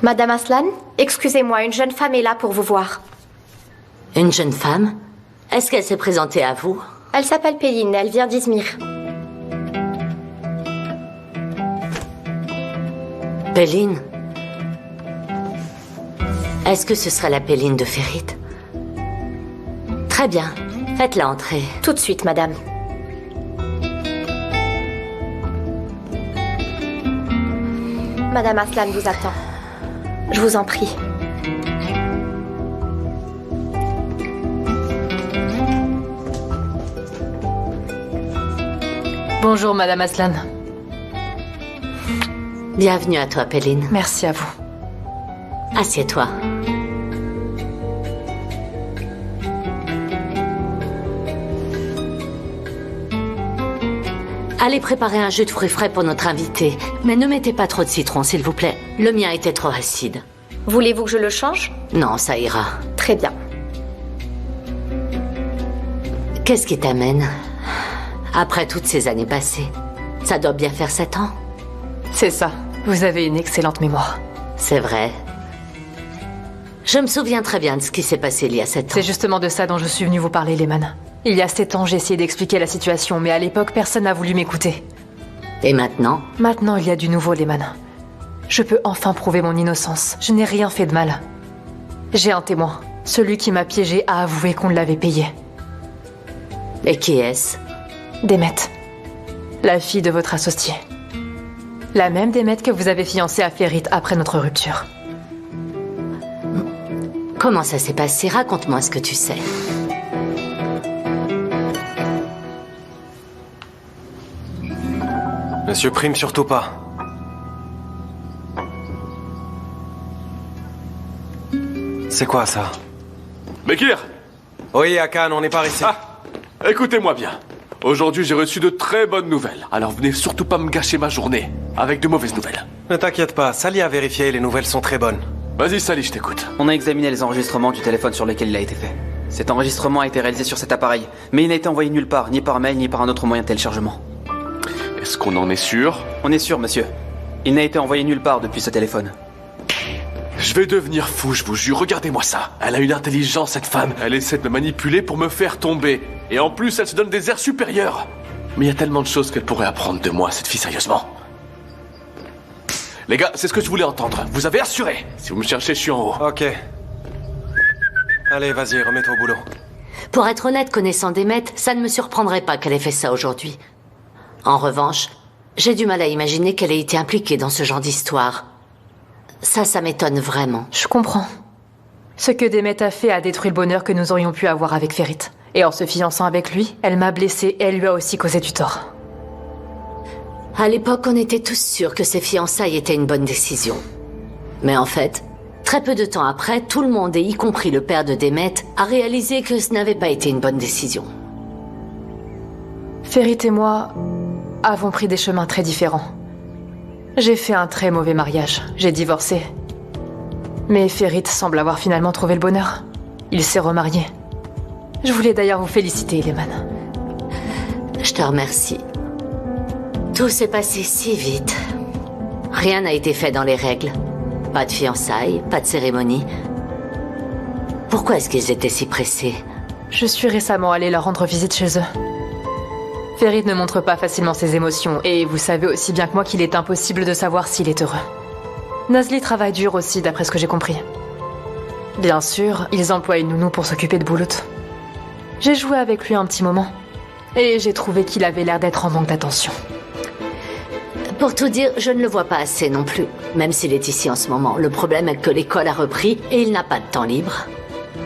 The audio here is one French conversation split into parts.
Madame Aslan, excusez-moi, une jeune femme est là pour vous voir. Une jeune femme? Est-ce qu'elle s'est présentée à vous? Elle s'appelle Péline, elle vient d'Izmir. Péline? Est-ce que ce serait la Péline de Ferit? Très bien, faites-la entrer. Tout de suite, madame. Madame Aslan vous attend. Je vous en prie. Bonjour, Madame Aslan. Bienvenue à toi, Péline. Merci à vous. Assieds-toi. Allez préparer un jus de fruits frais pour notre invité. Mais ne mettez pas trop de citron, s'il vous plaît. Le mien était trop acide. Voulez-vous que je le change? Non, ça ira. Très bien. Qu'est-ce qui t'amène? Après toutes ces années passées, ça doit bien faire 7 ans. C'est ça. Vous avez une excellente mémoire. C'est vrai. Je me souviens très bien de ce qui s'est passé il y a 7 ans. C'est justement de ça dont je suis venue vous parler, Lehman. Il y a 7 ans, j'ai essayé d'expliquer la situation, mais à l'époque, personne n'a voulu m'écouter. Et maintenant? Maintenant, il y a du nouveau, Lehman. Je peux enfin prouver mon innocence. Je n'ai rien fait de mal. J'ai un témoin. Celui qui m'a piégé a avoué qu'on l'avait payé. Et qui est-ce? Demet. La fille de votre associé. La même Demet que vous avez fiancée à Ferit après notre rupture. Comment ça s'est passé? Raconte-moi ce que tu sais. Monsieur Prime, surtout pas. C'est quoi ça? Bekir! Oui, Hakan, on est par ici. Ah! Écoutez-moi bien. Aujourd'hui, j'ai reçu de très bonnes nouvelles. Alors venez surtout pas me gâcher ma journée avec de mauvaises nouvelles. Ne t'inquiète pas, Sally a vérifié, les nouvelles sont très bonnes. Vas-y, Sally, je t'écoute. On a examiné les enregistrements du téléphone sur lequel il a été fait. Cet enregistrement a été réalisé sur cet appareil, mais il n'a été envoyé nulle part, ni par mail, ni par un autre moyen de téléchargement. Est-ce qu'on en est sûr? On est sûr, monsieur. Il n'a été envoyé nulle part depuis ce téléphone. Je vais devenir fou, je vous jure. Regardez-moi ça. Elle a une intelligence, cette femme. Elle essaie de me manipuler pour me faire tomber. Et en plus, elle se donne des airs supérieurs. Mais il y a tellement de choses qu'elle pourrait apprendre de moi, cette fille, sérieusement. Les gars, c'est ce que je voulais entendre. Vous avez assuré. Si vous me cherchez, je suis en haut. Ok. Allez, vas-y, remets-toi au boulot. Pour être honnête, connaissant Demet, ça ne me surprendrait pas qu'elle ait fait ça aujourd'hui. En revanche, j'ai du mal à imaginer qu'elle ait été impliquée dans ce genre d'histoire. Ça m'étonne vraiment. Je comprends. Ce que Demet a fait a détruit le bonheur que nous aurions pu avoir avec Ferit. Et en se fiançant avec lui, elle m'a blessée et elle lui a aussi causé du tort. À l'époque, on était tous sûrs que ces fiançailles étaient une bonne décision. Mais en fait, très peu de temps après, tout le monde, et y compris le père de Demet, a réalisé que ce n'avait pas été une bonne décision. Ferit et moi avons pris des chemins très différents. J'ai fait un très mauvais mariage. J'ai divorcé. Mais Ferit semble avoir finalement trouvé le bonheur. Il s'est remarié. Je voulais d'ailleurs vous féliciter, Lehman. Je te remercie. Tout s'est passé si vite. Rien n'a été fait dans les règles. Pas de fiançailles, pas de cérémonie. Pourquoi est-ce qu'ils étaient si pressés? Je suis récemment allée leur rendre visite chez eux. Ferit ne montre pas facilement ses émotions, et vous savez aussi bien que moi qu'il est impossible de savoir s'il est heureux. Nazli travaille dur aussi, d'après ce que j'ai compris. Bien sûr, ils emploient une nounou pour s'occuper de Boulout. J'ai joué avec lui un petit moment, et j'ai trouvé qu'il avait l'air d'être en manque d'attention. Pour tout dire, je ne le vois pas assez non plus, même s'il est ici en ce moment. Le problème est que l'école a repris, et il n'a pas de temps libre.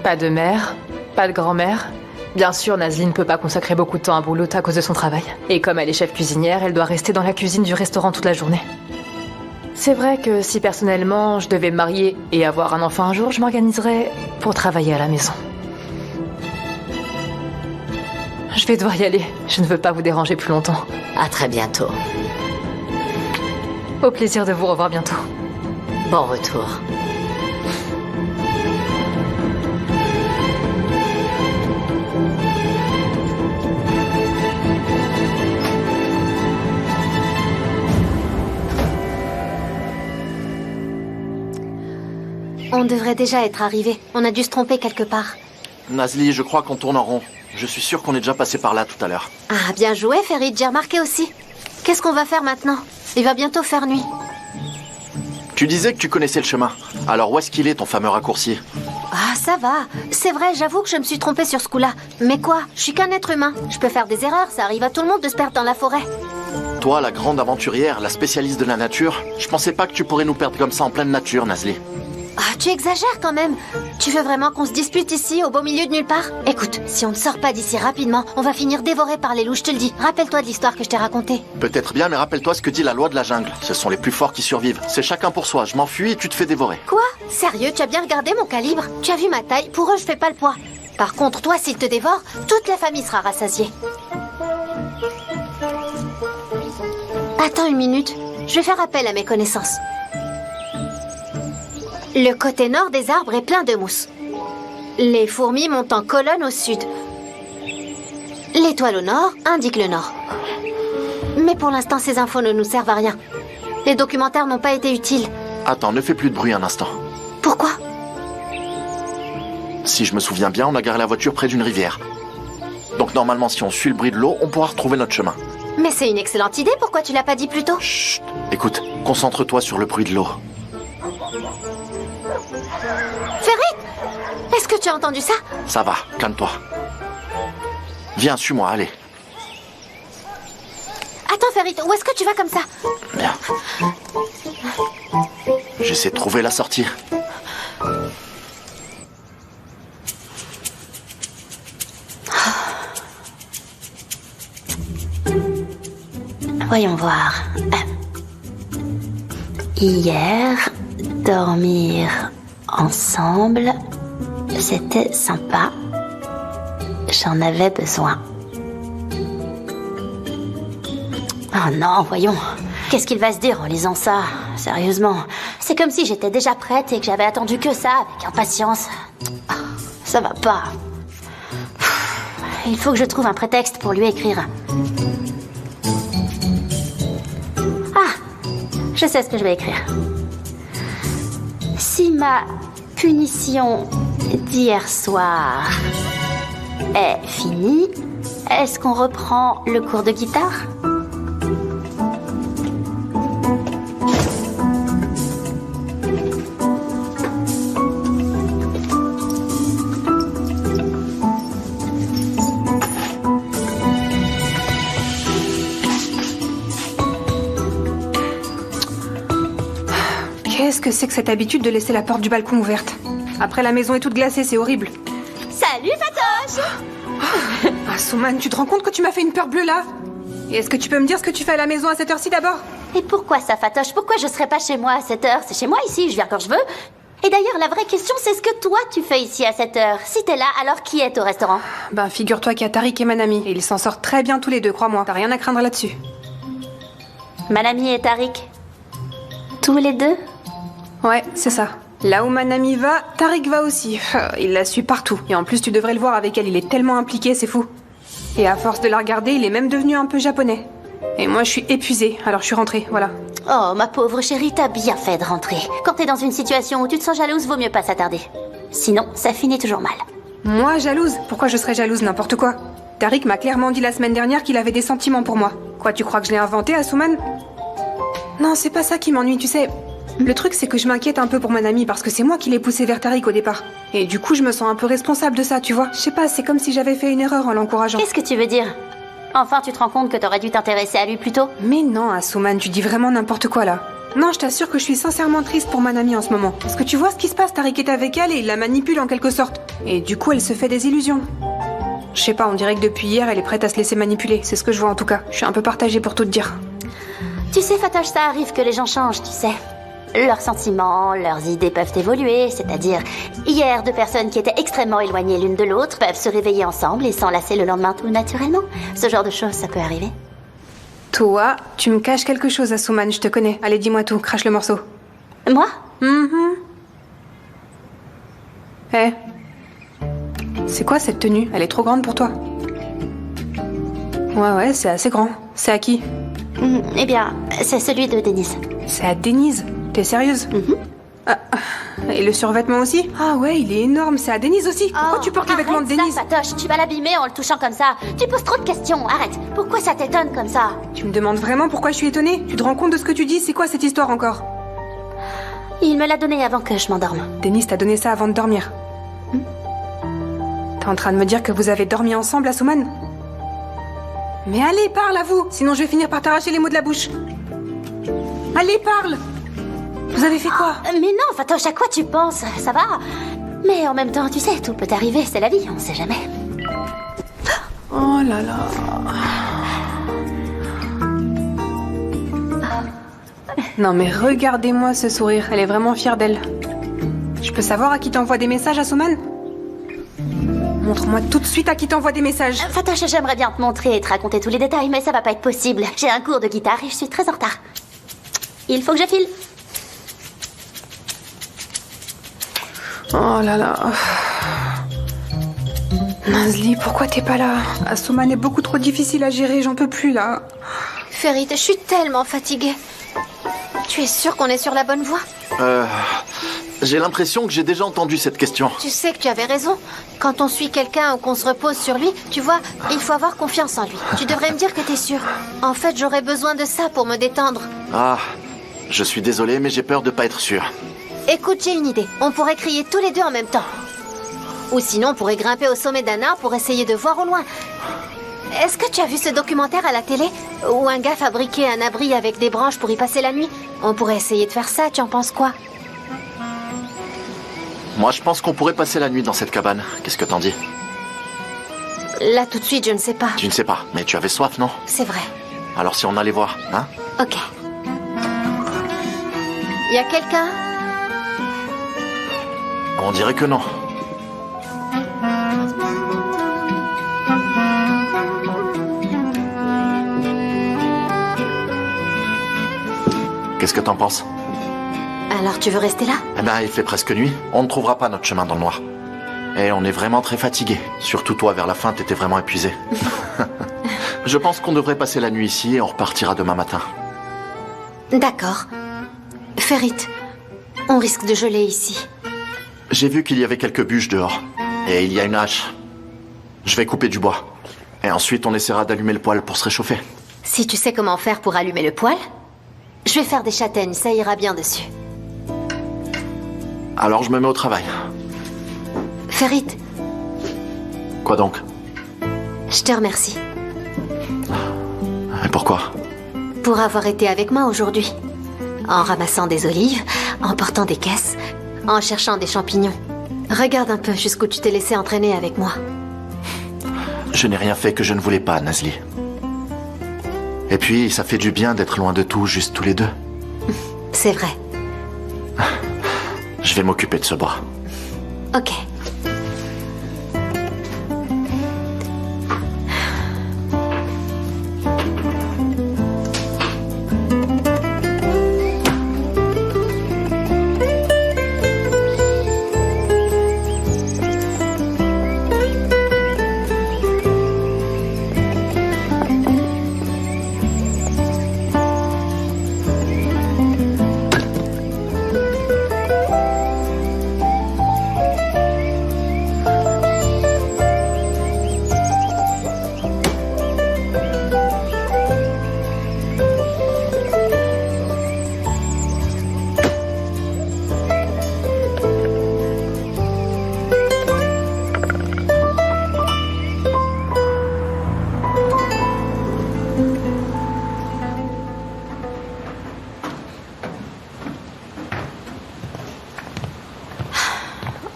Pas de mère, pas de grand-mère. Bien sûr, Nazli ne peut pas consacrer beaucoup de temps à Boulout à cause de son travail. Et comme elle est chef cuisinière, elle doit rester dans la cuisine du restaurant toute la journée. C'est vrai que si personnellement je devais me marier et avoir un enfant un jour, je m'organiserais pour travailler à la maison. Je vais devoir y aller. Je ne veux pas vous déranger plus longtemps. À très bientôt. Au plaisir de vous revoir bientôt. Bon retour. devrait déjà être arrivé. On a dû se tromper quelque part. Nazli, je crois qu'on tourne en rond. Je suis sûr qu'on est déjà passé par là tout à l'heure. Ah, bien joué, Ferid, j'ai remarqué aussi. Qu'est-ce qu'on va faire maintenant? Il va bientôt faire nuit. Tu disais que tu connaissais le chemin. Alors où est-ce qu'il est, ton fameux raccourci? Ah, ça va. C'est vrai, j'avoue que je me suis trompée sur ce coup-là. Mais quoi? Je suis qu'un être humain. Je peux faire des erreurs, ça arrive à tout le monde de se perdre dans la forêt. Toi, la grande aventurière, la spécialiste de la nature, je pensais pas que tu pourrais nous perdre comme ça en pleine nature, Nazli. Ah, tu exagères quand même. Tu veux vraiment qu'on se dispute ici, au beau milieu de nulle part? Écoute, si on ne sort pas d'ici rapidement, on va finir dévoré par les loups, je te le dis. Rappelle-toi de l'histoire que je t'ai racontée. Peut-être bien, mais rappelle-toi ce que dit la loi de la jungle. Ce sont les plus forts qui survivent. C'est chacun pour soi. Je m'enfuis et tu te fais dévorer. Quoi? Sérieux, tu as bien regardé mon calibre? Tu as vu ma taille? Pour eux, je fais pas le poids. Par contre, toi, s'ils te dévorent, toute la famille sera rassasiée. Attends une minute. Je vais faire appel à mes connaissances. Le côté nord des arbres est plein de mousse. Les fourmis montent en colonne au sud. L'étoile au nord indique le nord. Mais pour l'instant, ces infos ne nous servent à rien. Les documentaires n'ont pas été utiles. Attends, ne fais plus de bruit un instant. Pourquoi? Si je me souviens bien, on a garé la voiture près d'une rivière. Donc normalement, si on suit le bruit de l'eau, on pourra retrouver notre chemin. Mais c'est une excellente idée, pourquoi tu l'as pas dit plus tôt? Chut. Écoute, concentre-toi sur le bruit de l'eau. Ferid! Est-ce que tu as entendu ça? Ça va, calme-toi. Viens, suis-moi, allez. Attends, Ferid, où est-ce que tu vas comme ça? Bien. J'essaie de trouver la sortie. Voyons voir. Hier, dormir ensemble, c'était sympa. J'en avais besoin. Oh non, voyons. Qu'est-ce qu'il va se dire en lisant ça? Sérieusement. C'est comme si j'étais déjà prête et que j'avais attendu que ça, avec impatience. Ça va pas. Il faut que je trouve un prétexte pour lui écrire. Je sais ce que je vais écrire. Si ma punition d'hier soir est finie, est-ce qu'on reprend le cours de guitare? Qu'est-ce que c'est que cette habitude de laisser la porte du balcon ouverte? Après, la maison est toute glacée, c'est horrible. Salut, Fatoche! Ah, Souman, tu te rends compte que tu m'as fait une peur bleue, là? Et est-ce que tu peux me dire ce que tu fais à la maison à cette heure-ci, d'abord? Et pourquoi ça, Fatoche? Pourquoi je serais pas chez moi à cette heure? C'est chez moi ici, je viens quand je veux. Et d'ailleurs, la vraie question, c'est ce que toi, tu fais ici à cette heure. Si t'es là, alors qui est au restaurant? Ben, figure-toi qu'il y a Tariq et Manami. Et ils s'en sortent très bien tous les deux, crois-moi. T'as rien à craindre là-dessus. Manami et Tariq? Tous les deux? Ouais, c'est ça. Là où Manami va, Tariq va aussi. Il la suit partout. Et en plus, tu devrais le voir avec elle, il est tellement impliqué, c'est fou. Et à force de la regarder, il est même devenu un peu japonais. Et moi, je suis épuisée, alors je suis rentrée, voilà. Oh, ma pauvre chérie, t'as bien fait de rentrer. Quand t'es dans une situation où tu te sens jalouse, vaut mieux pas s'attarder. Sinon, ça finit toujours mal. Moi, jalouse? Pourquoi je serais jalouse, n'importe quoi? Tariq m'a clairement dit la semaine dernière qu'il avait des sentiments pour moi. Quoi, tu crois que je l'ai inventé, Asuman? Non, c'est pas ça qui m'ennuie, tu sais. Le truc, c'est que je m'inquiète un peu pour Manami parce que c'est moi qui l'ai poussé vers Tariq au départ. Et du coup, je me sens un peu responsable de ça, tu vois. Je sais pas, c'est comme si j'avais fait une erreur en l'encourageant. Qu'est-ce que tu veux dire? Enfin, tu te rends compte que t'aurais dû t'intéresser à lui plus tôt? Mais non, Asuman, tu dis vraiment n'importe quoi là. Non, je t'assure que je suis sincèrement triste pour Manami en ce moment. Parce que tu vois ce qui se passe, Tariq est avec elle et il la manipule en quelque sorte. Et du coup, elle se fait des illusions. Je sais pas, on dirait que depuis hier, elle est prête à se laisser manipuler. C'est ce que je vois en tout cas. Je suis un peu partagée pour tout te dire. Tu sais, Fatoche, ça arrive que les gens changent, tu sais. Leurs sentiments, leurs idées peuvent évoluer, c'est-à-dire, hier, deux personnes qui étaient extrêmement éloignées l'une de l'autre peuvent se réveiller ensemble et s'enlacer le lendemain tout naturellement. Ce genre de choses, ça peut arriver. Toi, tu me caches quelque chose, Asuman, je te connais. Allez, dis-moi tout, crache le morceau. Moi? Eh. C'est quoi cette tenue? Elle est trop grande pour toi. Ouais, c'est assez grand. C'est à qui? Eh bien, c'est celui de Denise. C'est à Denise? T'es sérieuse? Et le survêtement aussi? Ah ouais, il est énorme, c'est à Denise aussi. Pourquoi tu portes les vêtements de Denise? Ça, Fatoche, tu vas l'abîmer en le touchant comme ça. Tu poses trop de questions, arrête. Pourquoi ça t'étonne comme ça? Tu me demandes vraiment pourquoi je suis étonnée? Tu te rends compte de ce que tu dis? C'est quoi cette histoire encore? Il me l'a donné avant que je m'endorme. Denise t'a donné ça avant de dormir. T'es en train de me dire que vous avez dormi ensemble à Souman? Mais allez, parle à vous, sinon je vais finir par t'arracher les mots de la bouche. Allez, parle! Vous avez fait quoi? Mais non, Fatoche, à quoi tu penses? Ça va. Mais en même temps, tu sais, tout peut arriver, c'est la vie, on sait jamais. Oh là là... Non mais regardez-moi ce sourire, elle est vraiment fière d'elle. Je peux savoir à qui t'envoie des messages à Souman? Montre-moi tout de suite à qui t'envoie des messages. Fatoche, j'aimerais bien te montrer et te raconter tous les détails, mais ça va pas être possible. J'ai un cours de guitare et je suis très en retard. Il faut que je file. Oh là là... Nazli, pourquoi t'es pas là? Asuman est beaucoup trop difficile à gérer, j'en peux plus là. Ferit, je suis tellement fatiguée. Tu es sûr qu'on est sur la bonne voie? J'ai l'impression que j'ai déjà entendu cette question. Tu sais que tu avais raison. Quand on suit quelqu'un ou qu'on se repose sur lui, tu vois, il faut avoir confiance en lui. Tu devrais me dire que t'es sûr. En fait, j'aurais besoin de ça pour me détendre. Ah, je suis désolé, mais j'ai peur de pas être sûr. Écoute, j'ai une idée. On pourrait crier tous les deux en même temps. Ou sinon, on pourrait grimper au sommet d'un arbre pour essayer de voir au loin. Est-ce que tu as vu ce documentaire à la télé? Où un gars fabriquait un abri avec des branches pour y passer la nuit? On pourrait essayer de faire ça, tu en penses quoi? Moi, je pense qu'on pourrait passer la nuit dans cette cabane. Qu'est-ce que t'en dis? Là, tout de suite, je ne sais pas. Tu ne sais pas, mais tu avais soif, non? C'est vrai. Alors si on allait voir, hein? Ok. Y a quelqu'un? On dirait que non. Qu'est-ce que t'en penses? Alors tu veux rester là? Eh ben, il fait presque nuit. On ne trouvera pas notre chemin dans le noir. Et on est vraiment très fatigués. Surtout toi, vers la fin, t'étais vraiment épuisé. Je pense qu'on devrait passer la nuit ici et on repartira demain matin. D'accord. Ferit, on risque de geler ici. J'ai vu qu'il y avait quelques bûches dehors. Et il y a une hache. Je vais couper du bois. Et ensuite, on essaiera d'allumer le poêle pour se réchauffer. Si tu sais comment faire pour allumer le poêle, je vais faire des châtaignes, ça ira bien dessus. Alors je me mets au travail. Ferit, Quoi donc? je te remercie Et pourquoi? pour avoir été avec moi aujourd'hui. En ramassant des olives, en portant des caisses, en cherchant des champignons. Regarde un peu jusqu'où tu t'es laissé entraîner avec moi. Je n'ai rien fait que je ne voulais pas, Nazli. Et puis, ça fait du bien d'être loin de tout, juste tous les deux. C'est vrai. Je vais m'occuper de ce bois. Ok.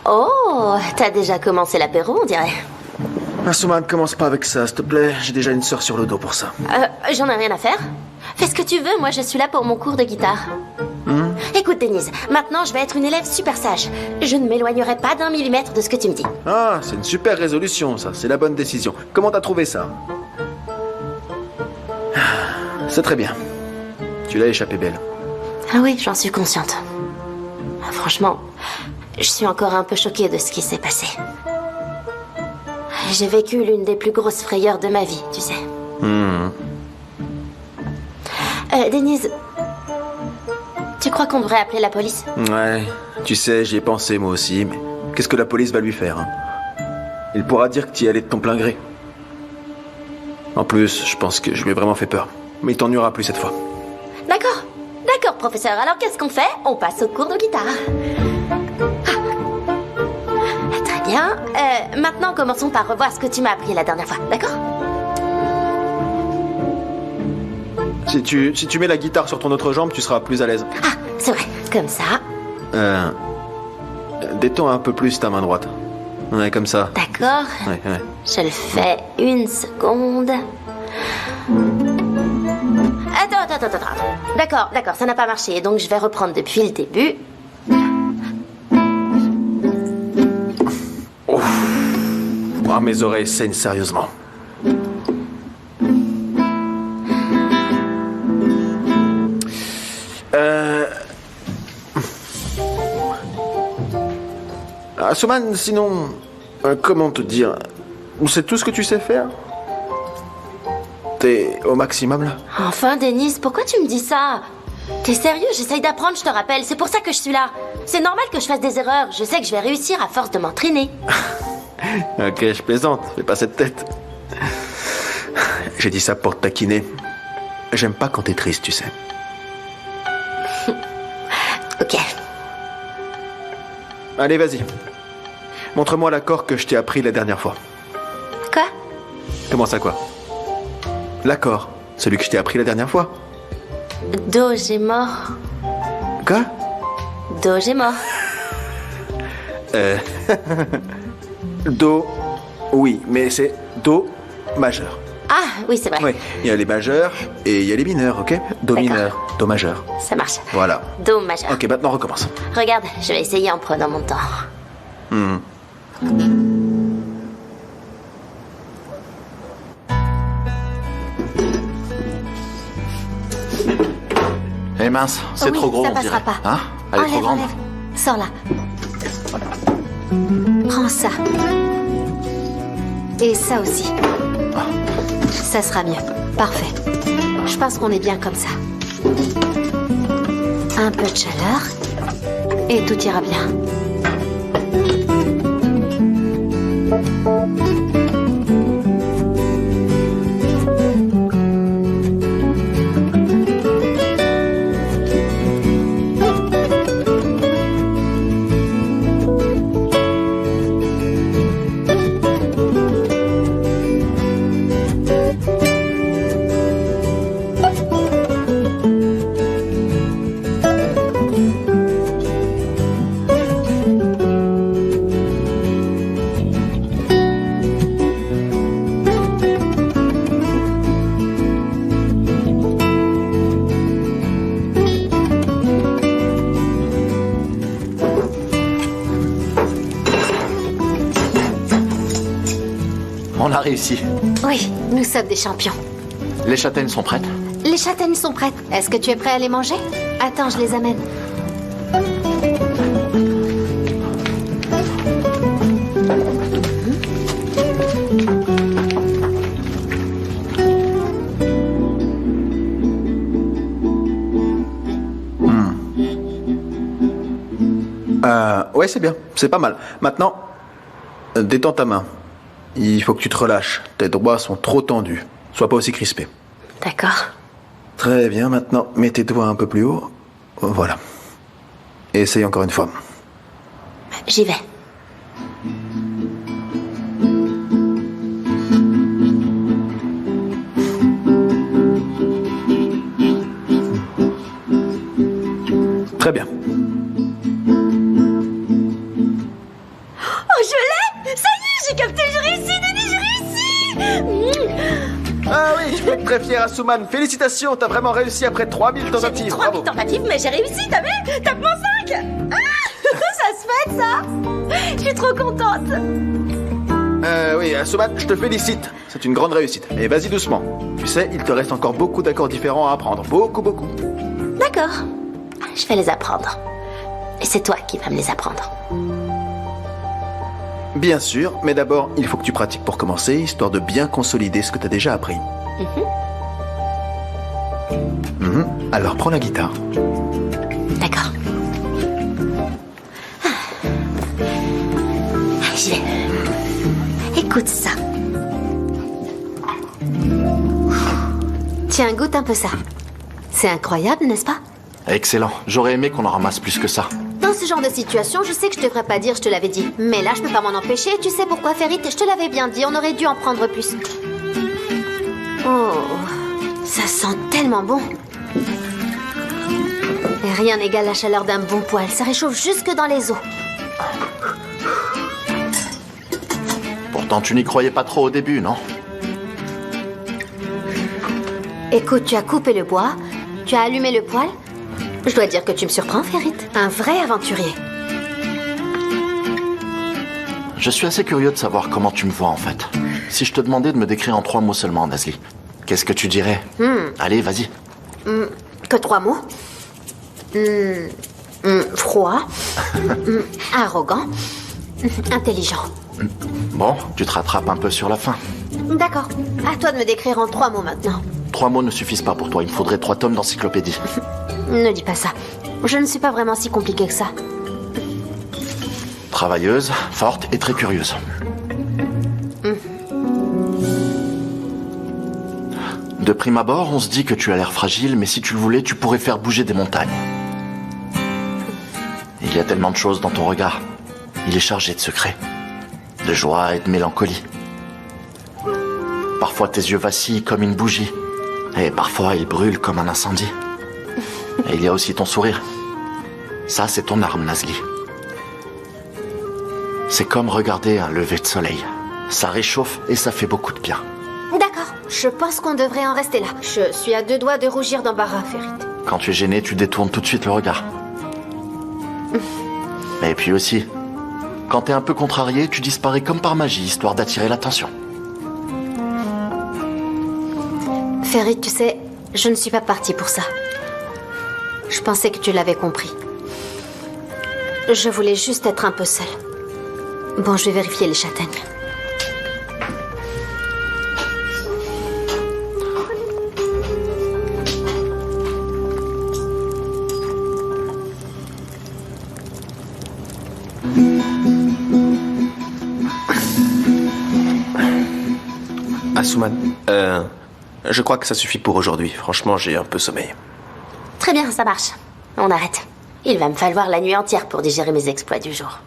Oh, t'as déjà commencé l'apéro, on dirait. Asuman, commence pas avec ça, s'il te plaît. J'ai déjà une sœur sur le dos pour ça. J'en ai rien à faire. Fais ce que tu veux, moi je suis là pour mon cours de guitare. Écoute, Denise, maintenant je vais être une élève super sage. Je ne m'éloignerai pas d'un millimètre de ce que tu me dis. Ah, c'est une super résolution, ça. C'est la bonne décision. Comment t'as trouvé ça? C'est très bien. Tu l'as échappé belle. Ah oui, j'en suis consciente. Franchement, je suis encore un peu choquée de ce qui s'est passé. J'ai vécu l'une des plus grosses frayeurs de ma vie, tu sais. Denise, Tu crois qu'on devrait appeler la police? Ouais, tu sais, j'y ai pensé moi aussi, mais qu'est-ce que la police va lui faire, hein? Il pourra dire que tu y allais de ton plein gré. En plus, je pense que je lui ai vraiment fait peur. Mais il t'ennuiera plus cette fois. D'accord. D'accord, professeur. Alors qu'est-ce qu'on fait? On passe au cours de guitare. Ah. Très bien. Maintenant, commençons par revoir ce que tu m'as appris la dernière fois, d'accord? Si tu mets la guitare sur ton autre jambe, tu seras plus à l'aise. Ah, c'est vrai. Comme ça. Détends un peu plus ta main droite. Ouais, comme ça. D'accord. Ouais. Je le fais 1 seconde. Attends. D'accord, ça n'a pas marché, donc je vais reprendre depuis le début. Oh, mes oreilles saignent sérieusement. Asuman, sinon, comment te dire? C'est tout ce que tu sais faire? T'es au maximum là? Enfin, Denise, pourquoi tu me dis ça? T'es sérieux? J'essaye d'apprendre, je te rappelle. C'est pour ça que je suis là. C'est normal que je fasse des erreurs. Je sais que je vais réussir à force de m'entraîner. Ok, je plaisante. Fais pas cette tête. J'ai dit ça pour te taquiner. J'aime pas quand t'es triste, tu sais. Ok. Allez, vas-y. Montre-moi l'accord que je t'ai appris la dernière fois. Quoi? Comment ça, quoi? L'accord. Celui que je t'ai appris la dernière fois. Do, j'ai mort. Quoi? Do, j'ai mort. Do, oui, mais c'est Do majeur. Ah, oui, c'est vrai. Oui, il y a les majeurs et il y a les mineurs, ok? Do D'accord. mineur, Do majeur. Ça marche. Voilà. Do majeur. Ok, maintenant on recommence. Regarde, je vais essayer en prenant mon temps. Eh mince, c'est Oui, trop gros, ça on passera dirait. pas. Hein? Elle est trop grande. Enlève. Sors là. Prends ça. Et ça aussi. Ça sera mieux. Parfait. Je pense qu'on est bien comme ça. Un peu de chaleur. Et tout ira bien. On a réussi. Oui, nous sommes des champions. Les châtaignes sont prêtes? Les châtaignes sont prêtes. Est-ce que tu es prêt à les manger? Attends, je les amène. Ouais, c'est bien. C'est pas mal. Maintenant, détends ta main. Il faut que tu te relâches. Tes doigts sont trop tendus. Sois pas aussi crispé. D'accord. Très bien, maintenant, mets tes doigts un peu plus haut. Voilà. Et essaye encore une fois. J'y vais. Très bien. Oh, je l'ai! Ça y est, j'ai capté, j'ai réussi, Denis, j'ai réussi! Ah oui, je peux être très fier, Asuman. Félicitations, t'as vraiment réussi après 3000 tentatives. 3000 Bravo. tentatives, mais j'ai réussi, t'as vu? Tape-moi 5! Ah! Ça se fait, ça! Je suis trop contente! Oui, Asuman, je te félicite. C'est une grande réussite. Mais vas-y doucement. Tu sais, il te reste encore beaucoup d'accords différents à apprendre. Beaucoup. D'accord. Je vais les apprendre. Et c'est toi qui vas me les apprendre. Bien sûr, mais d'abord, il faut que tu pratiques pour commencer, histoire de bien consolider ce que t'as déjà appris. Alors prends la guitare. D'accord. J'y vais. Écoute ça. Tiens, goûte un peu ça. C'est incroyable, n'est-ce pas? Excellent. J'aurais aimé qu'on en ramasse plus que ça. Dans ce genre de situation, je sais que je devrais pas dire je te l'avais dit. Mais là, je peux pas m'en empêcher. Tu sais pourquoi, Ferit? Je te l'avais bien dit, on aurait dû en prendre plus. Oh, ça sent tellement bon. Et rien n'égale la chaleur d'un bon poêle. Ça réchauffe jusque dans les os. Pourtant, tu n'y croyais pas trop au début, non? Écoute, tu as coupé le bois, tu as allumé le poêle. Je dois dire que tu me surprends, Ferit. Un vrai aventurier. Je suis assez curieux de savoir comment tu me vois, en fait. Si je te demandais de me décrire en 3 mots seulement, Nasli, qu'est-ce que tu dirais? Allez, vas-y. Que 3 mots. Froid. Arrogant. Intelligent. Bon, tu te rattrapes un peu sur la fin. D'accord. À toi de me décrire en 3 mots maintenant. 3 mots ne suffisent pas pour toi, il me faudrait 3 tomes d'encyclopédie. Ne dis pas ça. Je ne suis pas vraiment si compliquée que ça. Travailleuse, forte et très curieuse. De prime abord, on se dit que tu as l'air fragile, mais si tu le voulais, tu pourrais faire bouger des montagnes. Il y a tellement de choses dans ton regard. Il est chargé de secrets, de joie et de mélancolie. Parfois, tes yeux vacillent comme une bougie, et parfois, ils brûlent comme un incendie. Et il y a aussi ton sourire. Ça, c'est ton arme, Nasli. C'est comme regarder un lever de soleil. Ça réchauffe et ça fait beaucoup de bien. D'accord. Je pense qu'on devrait en rester là. Je suis à 2 doigts de rougir d'embarras, Ferit. Quand tu es gêné, tu détournes tout de suite le regard. Et puis aussi, quand t'es un peu contrarié, tu disparais comme par magie, histoire d'attirer l'attention. Ferit, tu sais, je ne suis pas partie pour ça. Je pensais que tu l'avais compris. Je voulais juste être un peu seule. Bon, je vais vérifier les châtaignes. Asuman, je crois que ça suffit pour aujourd'hui. Franchement, j'ai un peu sommeil. Très bien, ça marche. On arrête. Il va me falloir la nuit entière pour digérer mes exploits du jour.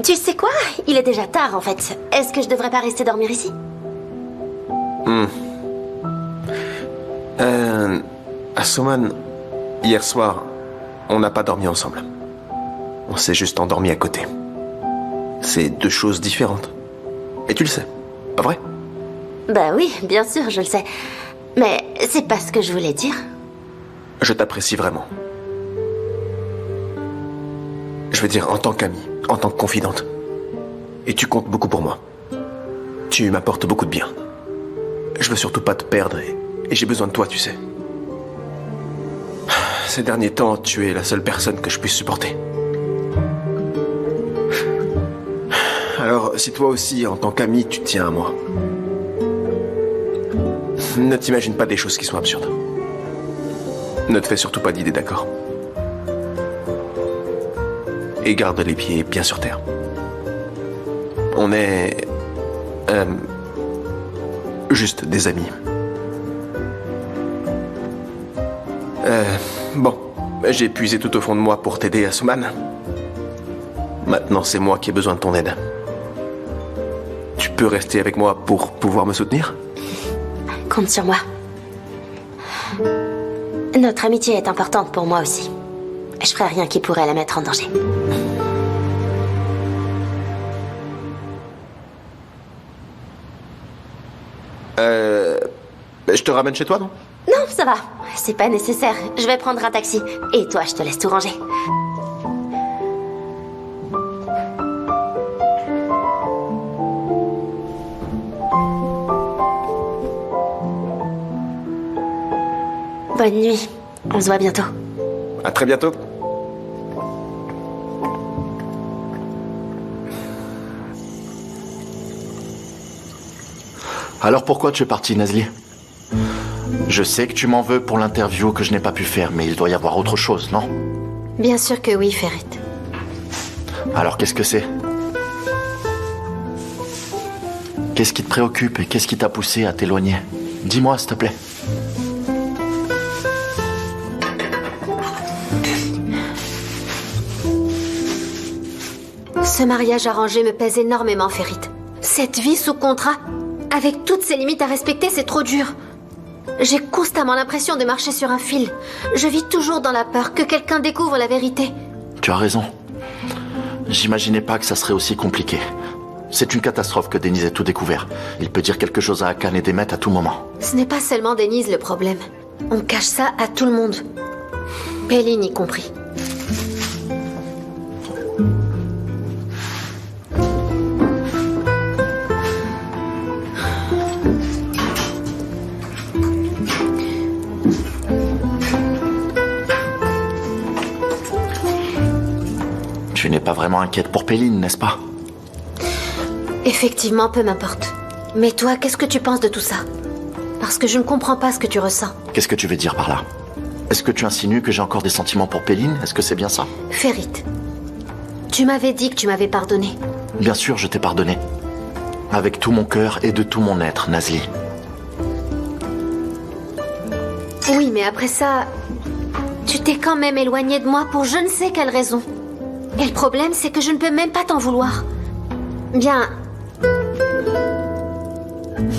Tu sais quoi? Il est déjà tard, en fait. Est-ce que je devrais pas rester dormir ici? Asuman, hier soir, on n'a pas dormi ensemble. On s'est juste endormi à côté. C'est 2 choses différentes. Et tu le sais, pas vrai? Bah oui, bien sûr, je le sais. Mais c'est pas ce que je voulais dire. Je t'apprécie vraiment. Je veux dire, en tant qu'amie, en tant que confidente. Et tu comptes beaucoup pour moi. Tu m'apportes beaucoup de bien. Je veux surtout pas te perdre et j'ai besoin de toi, tu sais. Ces derniers temps, tu es la seule personne que je puisse supporter. Alors, si toi aussi, en tant qu'ami, tu tiens à moi, ne t'imagine pas des choses qui sont absurdes. Ne te fais surtout pas d'idées, d'accord? Et garde les pieds bien sur terre. On est... juste des amis. Bon, j'ai puisé tout au fond de moi pour t'aider, Asuman. Maintenant, c'est moi qui ai besoin de ton aide. Tu peux rester avec moi pour pouvoir me soutenir? Compte sur moi. Notre amitié est importante pour moi aussi. Je ferai rien qui pourrait la mettre en danger. Je te ramène chez toi, non? Non, ça va. C'est pas nécessaire. Je vais prendre un taxi. Et toi, je te laisse tout ranger. Bonne nuit. On se voit bientôt. À très bientôt. Alors pourquoi tu es parti, Nazli? Je sais que tu m'en veux pour l'interview que je n'ai pas pu faire, mais il doit y avoir autre chose, non? Bien sûr que oui, Ferit. Alors qu'est-ce que c'est? Qu'est-ce qui te préoccupe et qu'est-ce qui t'a poussé à t'éloigner? Dis-moi, s'il te plaît. Ce mariage arrangé me pèse énormément, Ferit. Cette vie sous contrat, avec toutes ces limites à respecter, c'est trop dur. J'ai constamment l'impression de marcher sur un fil. Je vis toujours dans la peur que quelqu'un découvre la vérité. Tu as raison. J'imaginais pas que ça serait aussi compliqué. C'est une catastrophe que Denise ait tout découvert. Il peut dire quelque chose à Akan et Demet à tout moment. Ce n'est pas seulement Denise le problème. On cache ça à tout le monde. Péline y compris. Tu n'es pas vraiment inquiète pour Péline, n'est-ce pas? Effectivement, peu m'importe. Mais toi, qu'est-ce que tu penses de tout ça? Parce que je ne comprends pas ce que tu ressens. Qu'est-ce que tu veux dire par là? Est-ce que tu insinues que j'ai encore des sentiments pour Péline? Est-ce que c'est bien ça? Ferit, tu m'avais dit que tu m'avais pardonné. Bien sûr, je t'ai pardonné. Avec tout mon cœur et de tout mon être, Nazli. Oui, mais après ça, tu t'es quand même éloigné de moi pour je ne sais quelle raison. Et le problème, c'est que je ne peux même pas t'en vouloir. Bien...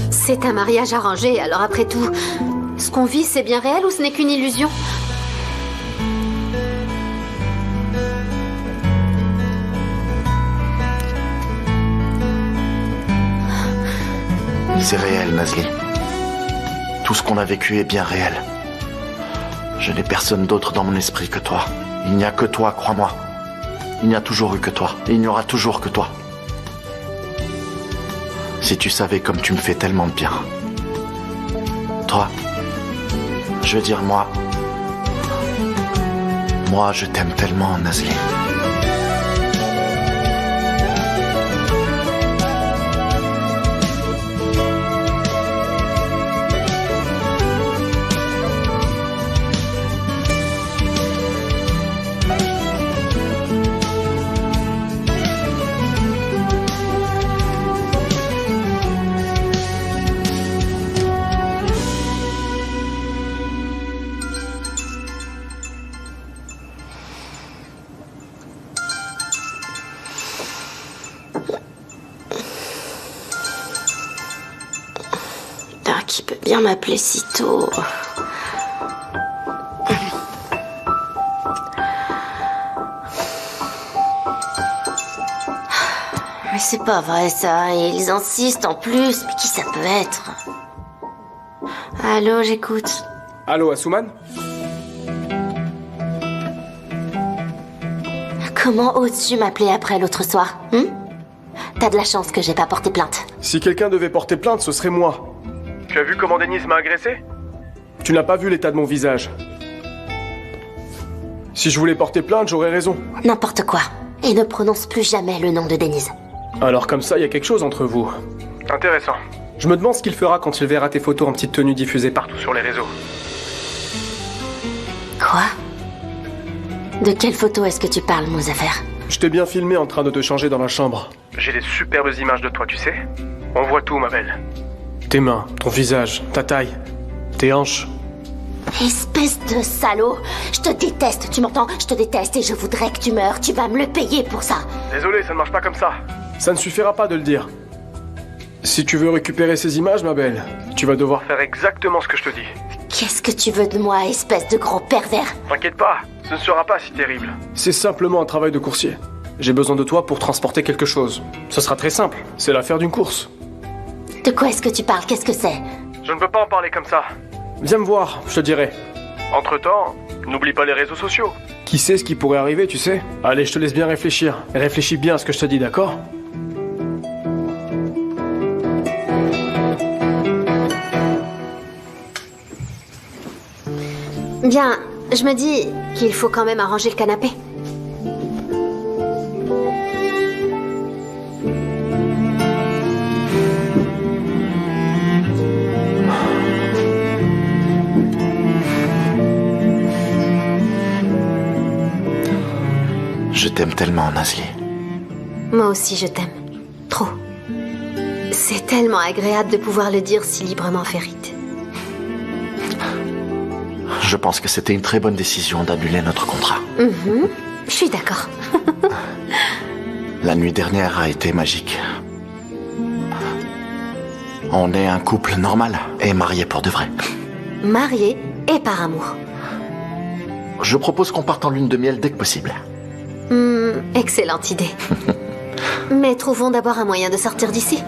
C'est un mariage arrangé, alors après tout, ce qu'on vit, c'est bien réel ou ce n'est qu'une illusion? C'est réel, Nazli. Tout ce qu'on a vécu est bien réel. Je n'ai personne d'autre dans mon esprit que toi. Il n'y a que toi, crois-moi. Il n'y a toujours eu que toi. Et il n'y aura toujours que toi. Si tu savais comme tu me fais tellement de bien. Toi, je veux dire moi. Moi, je t'aime tellement, Nazli. Qui peut bien m'appeler si tôt. Mais c'est pas vrai ça, et ils insistent en plus. Mais qui ça peut être? Allô, j'écoute. Allô, Asuman? Comment oses-tu m'appeler après l'autre soir? T'as de la chance que j'ai pas porté plainte. Si quelqu'un devait porter plainte, ce serait moi. Tu as vu comment Denise m'a agressé? Tu n'as pas vu l'état de mon visage. Si je voulais porter plainte, j'aurais raison. N'importe quoi. Et ne prononce plus jamais le nom de Denise. Alors comme ça, il y a quelque chose entre vous. Intéressant. Je me demande ce qu'il fera quand il verra tes photos en petite tenue diffusées partout sur les réseaux. Quoi? De quelle photo est-ce que tu parles, Muzaffer? Je t'ai bien filmé en train de te changer dans la chambre. J'ai des superbes images de toi, tu sais. On voit tout, ma belle. Tes mains, ton visage, ta taille, tes hanches. Espèce de salaud! Je te déteste, tu m'entends? Je te déteste et je voudrais que tu meurs. Tu vas me le payer pour ça. Désolé, ça ne marche pas comme ça. Ça ne suffira pas de le dire. Si tu veux récupérer ces images, ma belle, tu vas devoir faire exactement ce que je te dis. Qu'est-ce que tu veux de moi, espèce de gros pervers? T'inquiète pas, ce ne sera pas si terrible. C'est simplement un travail de coursier. J'ai besoin de toi pour transporter quelque chose. Ce sera très simple, c'est l'affaire d'une course. De quoi est-ce que tu parles? Qu'est-ce que c'est? Je ne peux pas en parler comme ça. Viens me voir, je te dirai. Entre-temps, n'oublie pas les réseaux sociaux. Qui sait ce qui pourrait arriver, tu sais? Allez, je te laisse bien réfléchir. Et réfléchis bien à ce que je te dis, d'accord? Bien, je me dis qu'il faut quand même arranger le canapé. t'aime tellement, Nazli. Moi aussi, je t'aime. Trop. C'est tellement agréable de pouvoir le dire si librement, Ferit. Je pense que c'était une très bonne décision d'annuler notre contrat. Je suis d'accord. La nuit dernière a été magique. On est un couple normal et marié pour de vrai. Mariés et par amour. Je propose qu'on parte en lune de miel dès que possible. Excellente idée. Mais trouvons d'abord un moyen de sortir d'ici.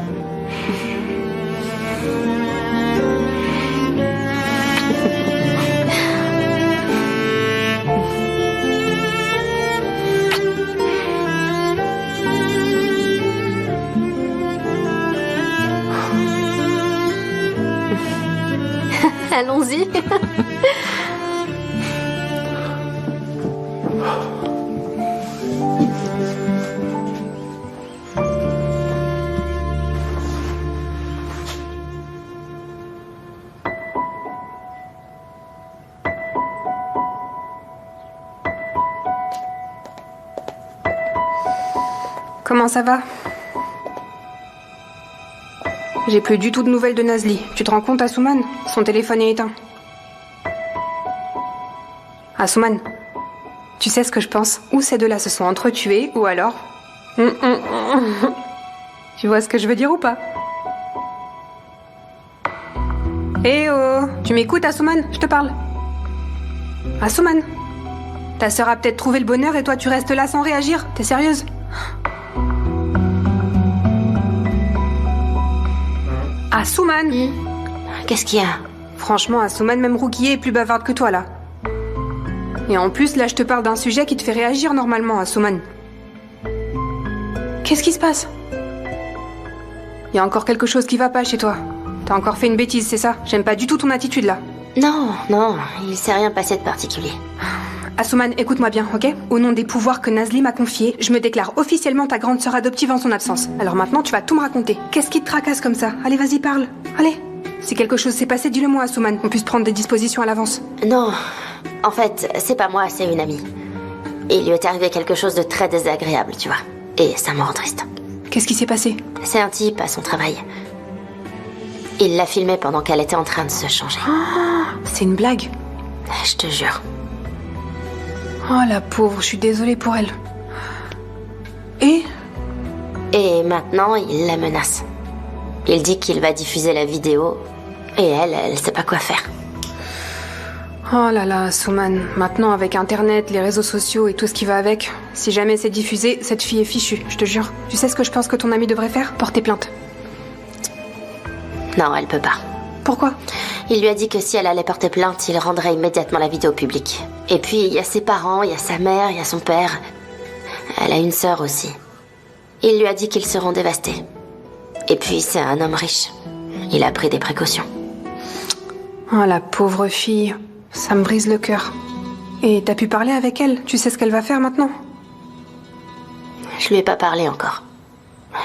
Allons-y. Comment ça va? J'ai plus du tout de nouvelles de Nazli. Tu te rends compte, Asuman? Son téléphone est éteint. Asuman, tu sais ce que je pense? Ou ces deux-là se sont entretués, ou alors... Tu vois ce que je veux dire ou pas? Eh oh! Tu m'écoutes, Asuman? Je te parle. Asuman, ta sœur a peut-être trouvé le bonheur et toi tu restes là sans réagir. T'es sérieuse? Asuman! Qu'est-ce qu'il y a? Franchement, Asuman, même Rukiye est plus bavarde que toi, là. Et en plus, là, je te parle d'un sujet qui te fait réagir normalement, Asuman. Qu'est-ce qui se passe? Il y a encore quelque chose qui va pas chez toi. T'as encore fait une bêtise, c'est ça? J'aime pas du tout ton attitude, là. Non, il s'est rien passé de particulier. Asuman, écoute-moi bien, ok? Au nom des pouvoirs que Nazli m'a confiés, je me déclare officiellement ta grande sœur adoptive en son absence. Alors maintenant, tu vas tout me raconter. Qu'est-ce qui te tracasse comme ça? Allez, vas-y, parle. Allez. Si quelque chose s'est passé, dis-le moi, Asuman. On puisse prendre des dispositions à l'avance. Non, en fait, c'est pas moi, c'est une amie. Il lui est arrivé quelque chose de très désagréable, tu vois. Et ça me rend triste. Qu'est-ce qui s'est passé? C'est un type à son travail. Il l'a filmée pendant qu'elle était en train de se changer. C'est une blague. Je te jure. Oh la pauvre, je suis désolée pour elle. Et maintenant, il la menace. Il dit qu'il va diffuser la vidéo. Et elle sait pas quoi faire. Oh là là, Asuman. Maintenant, avec Internet, les réseaux sociaux et tout ce qui va avec, si jamais c'est diffusé, cette fille est fichue, je te jure. Tu sais ce que je pense que ton amie devrait faire? Porter plainte. Non, elle peut pas. Pourquoi? Il lui a dit que si elle allait porter plainte, il rendrait immédiatement la vidéo publique. Et puis, il y a ses parents, il y a sa mère, il y a son père. Elle a une sœur aussi. Il lui a dit qu'ils seront dévastés. Et puis, c'est un homme riche. Il a pris des précautions. Oh la pauvre fille. Ça me brise le cœur. Et t'as pu parler avec elle? Tu sais ce qu'elle va faire maintenant? Je lui ai pas parlé encore.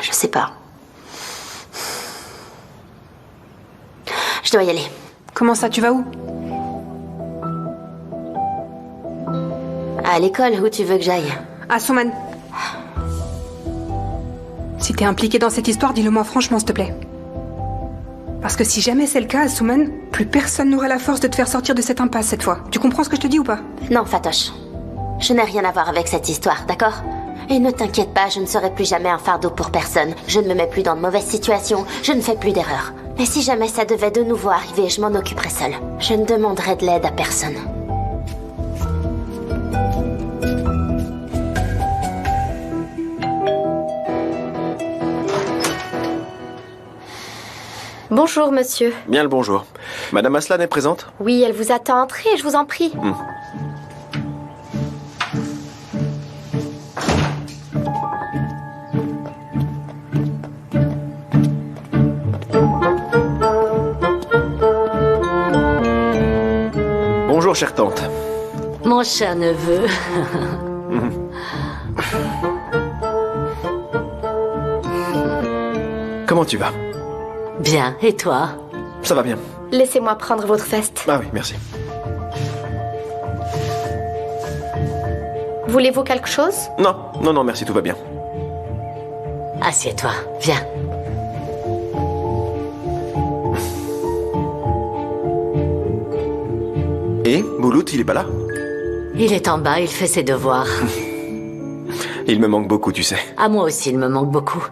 Je sais pas. Je dois y aller. Comment ça, tu vas où? À l'école, où tu veux que j'aille? Asuman. Si t'es impliqué dans cette histoire, dis-le moi franchement, s'il te plaît. Parce que si jamais c'est le cas, Asuman, plus personne n'aura la force de te faire sortir de cette impasse cette fois. Tu comprends ce que je te dis ou pas? Non, Fatoche. Je n'ai rien à voir avec cette histoire, d'accord? Et ne t'inquiète pas, je ne serai plus jamais un fardeau pour personne. Je ne me mets plus dans de mauvaises situations, je ne fais plus d'erreurs. Mais si jamais ça devait de nouveau arriver, je m'en occuperai seule. Je ne demanderai de l'aide à personne. Bonjour, monsieur. Bien le bonjour. Madame Aslan est présente? Oui, elle vous attend. Entrez, je vous en prie. Bonjour, chère tante. Mon cher neveu. Comment tu vas? Bien, et toi? Ça va bien. Laissez-moi prendre votre veste. Ah oui, merci. Voulez-vous quelque chose? Non, non, non, merci, tout va bien. Assieds-toi, viens. Et Boulout, il est pas là? Il est en bas, il fait ses devoirs. Il me manque beaucoup, tu sais. À moi aussi, il me manque beaucoup.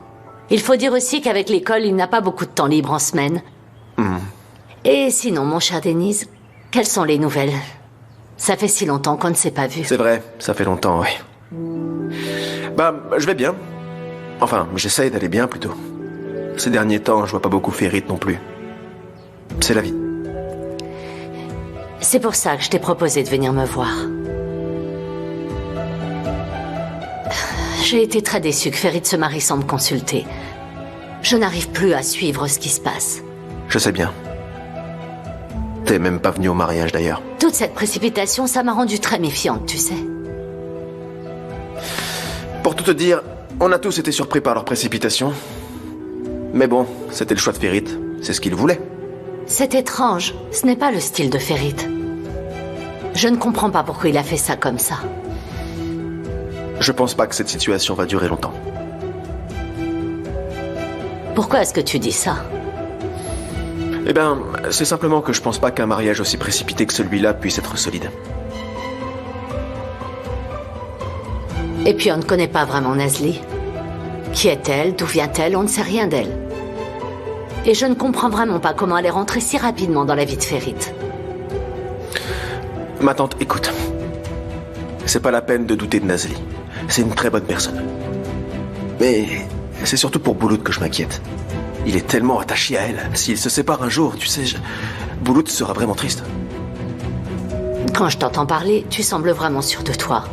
Il faut dire aussi qu'avec l'école, il n'a pas beaucoup de temps libre en semaine. Et sinon, mon cher Denise, quelles sont les nouvelles? Ça fait si longtemps qu'on ne s'est pas vu. C'est vrai, ça fait longtemps, oui. Bah, je vais bien. Enfin, j'essaye d'aller bien, plutôt. Ces derniers temps, je vois pas beaucoup Ferit non plus. C'est la vie. C'est pour ça que je t'ai proposé de venir me voir. J'ai été très déçue que Ferit se marie sans me consulter. Je n'arrive plus à suivre ce qui se passe. Je sais bien. T'es même pas venu au mariage, d'ailleurs. Toute cette précipitation, ça m'a rendue très méfiante, tu sais. Pour tout te dire, on a tous été surpris par leur précipitation. Mais bon, c'était le choix de Ferit. C'est ce qu'il voulait. C'est étrange. Ce n'est pas le style de Ferit. Je ne comprends pas pourquoi il a fait ça comme ça. Je pense pas que cette situation va durer longtemps. Pourquoi est-ce que tu dis ça? Eh ben, c'est simplement que je pense pas qu'un mariage aussi précipité que celui-là puisse être solide. Et puis on ne connaît pas vraiment Nazli. Qui est-elle? D'où vient-elle? On ne sait rien d'elle. Et je ne comprends vraiment pas comment elle est rentrée si rapidement dans la vie de Ferit. Ma tante, écoute. C'est pas la peine de douter de Nazli. C'est une très bonne personne. Mais c'est surtout pour Boulout que je m'inquiète. Il est tellement attaché à elle. S'il se sépare un jour, tu sais, Boulout sera vraiment triste. Quand je t'entends parler, tu sembles vraiment sûr de toi.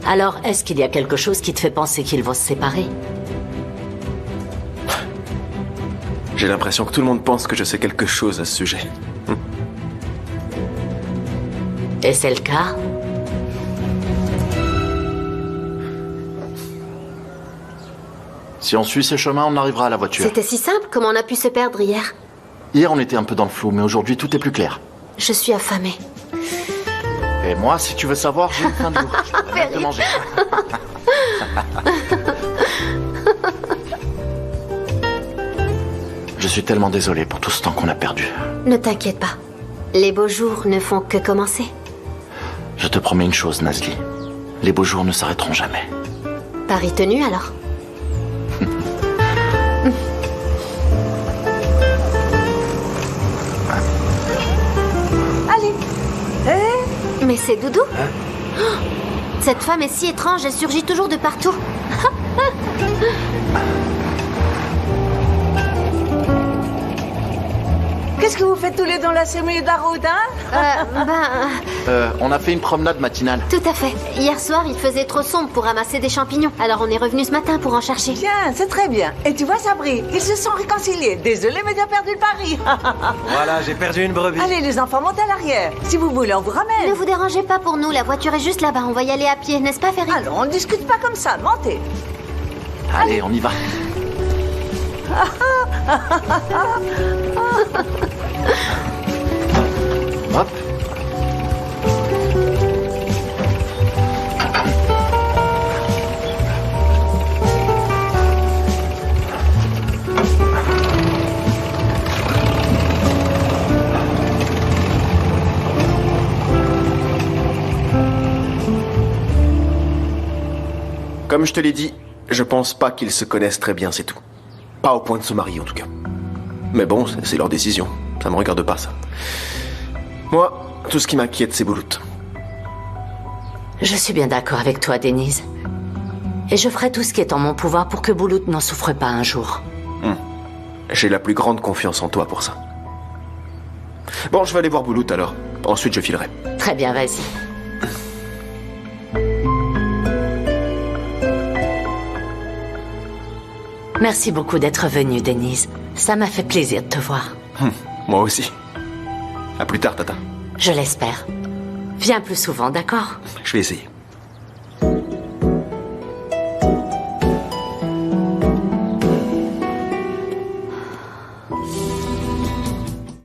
Alors, est-ce qu'il y a quelque chose qui te fait penser qu'ils vont se séparer? J'ai l'impression que tout le monde pense que je sais quelque chose à ce sujet. Et c'est le cas? Si on suit ces chemins, on arrivera à la voiture. C'était si simple, comment on a pu se perdre hier? Hier, on était un peu dans le flou, mais aujourd'hui, tout est plus clair. Je suis affamée. Et moi, si tu veux savoir, j'ai faim de goût. Je vais te manger. Je suis tellement désolé pour tout ce temps qu'on a perdu. Ne t'inquiète pas. Les beaux jours ne font que commencer. Je te promets une chose, Nazli. Les beaux jours ne s'arrêteront jamais. Pari tenu, alors. Allez. Mais c'est Doudou. Oh, cette femme est si étrange, elle surgit toujours de partout. Qu'est-ce que vous faites tous les deux là, c'est au milieu de la route, hein? On a fait une promenade matinale. Tout à fait. Hier soir, il faisait trop sombre pour ramasser des champignons. Alors on est revenu ce matin pour en chercher. Bien, c'est très bien. Et tu vois, Sabri, ils se sont réconciliés. Désolé, mais tu as perdu le pari. Voilà, j'ai perdu une brebis. Allez, les enfants, montez à l'arrière. Si vous voulez, on vous ramène. Ne vous dérangez pas pour nous, la voiture est juste là-bas. On va y aller à pied, n'est-ce pas, Ferit? Alors, on ne discute pas comme ça, montez. Allez, on y va. Hop. Comme je te l'ai dit, je pense pas qu'ils se connaissent très bien, c'est tout. Pas au point de se marier, en tout cas. Mais bon, c'est leur décision. Ça me regarde pas, ça. Moi, tout ce qui m'inquiète, c'est Boulout. Je suis bien d'accord avec toi, Denise. Et je ferai tout ce qui est en mon pouvoir pour que Boulout n'en souffre pas un jour. J'ai la plus grande confiance en toi pour ça. Bon, je vais aller voir Boulout alors. Ensuite, je filerai. Très bien, vas-y. Merci beaucoup d'être venue, Denise. Ça m'a fait plaisir de te voir. Moi aussi. À plus tard, Tata. Je l'espère. Viens plus souvent, d'accord? Je vais essayer.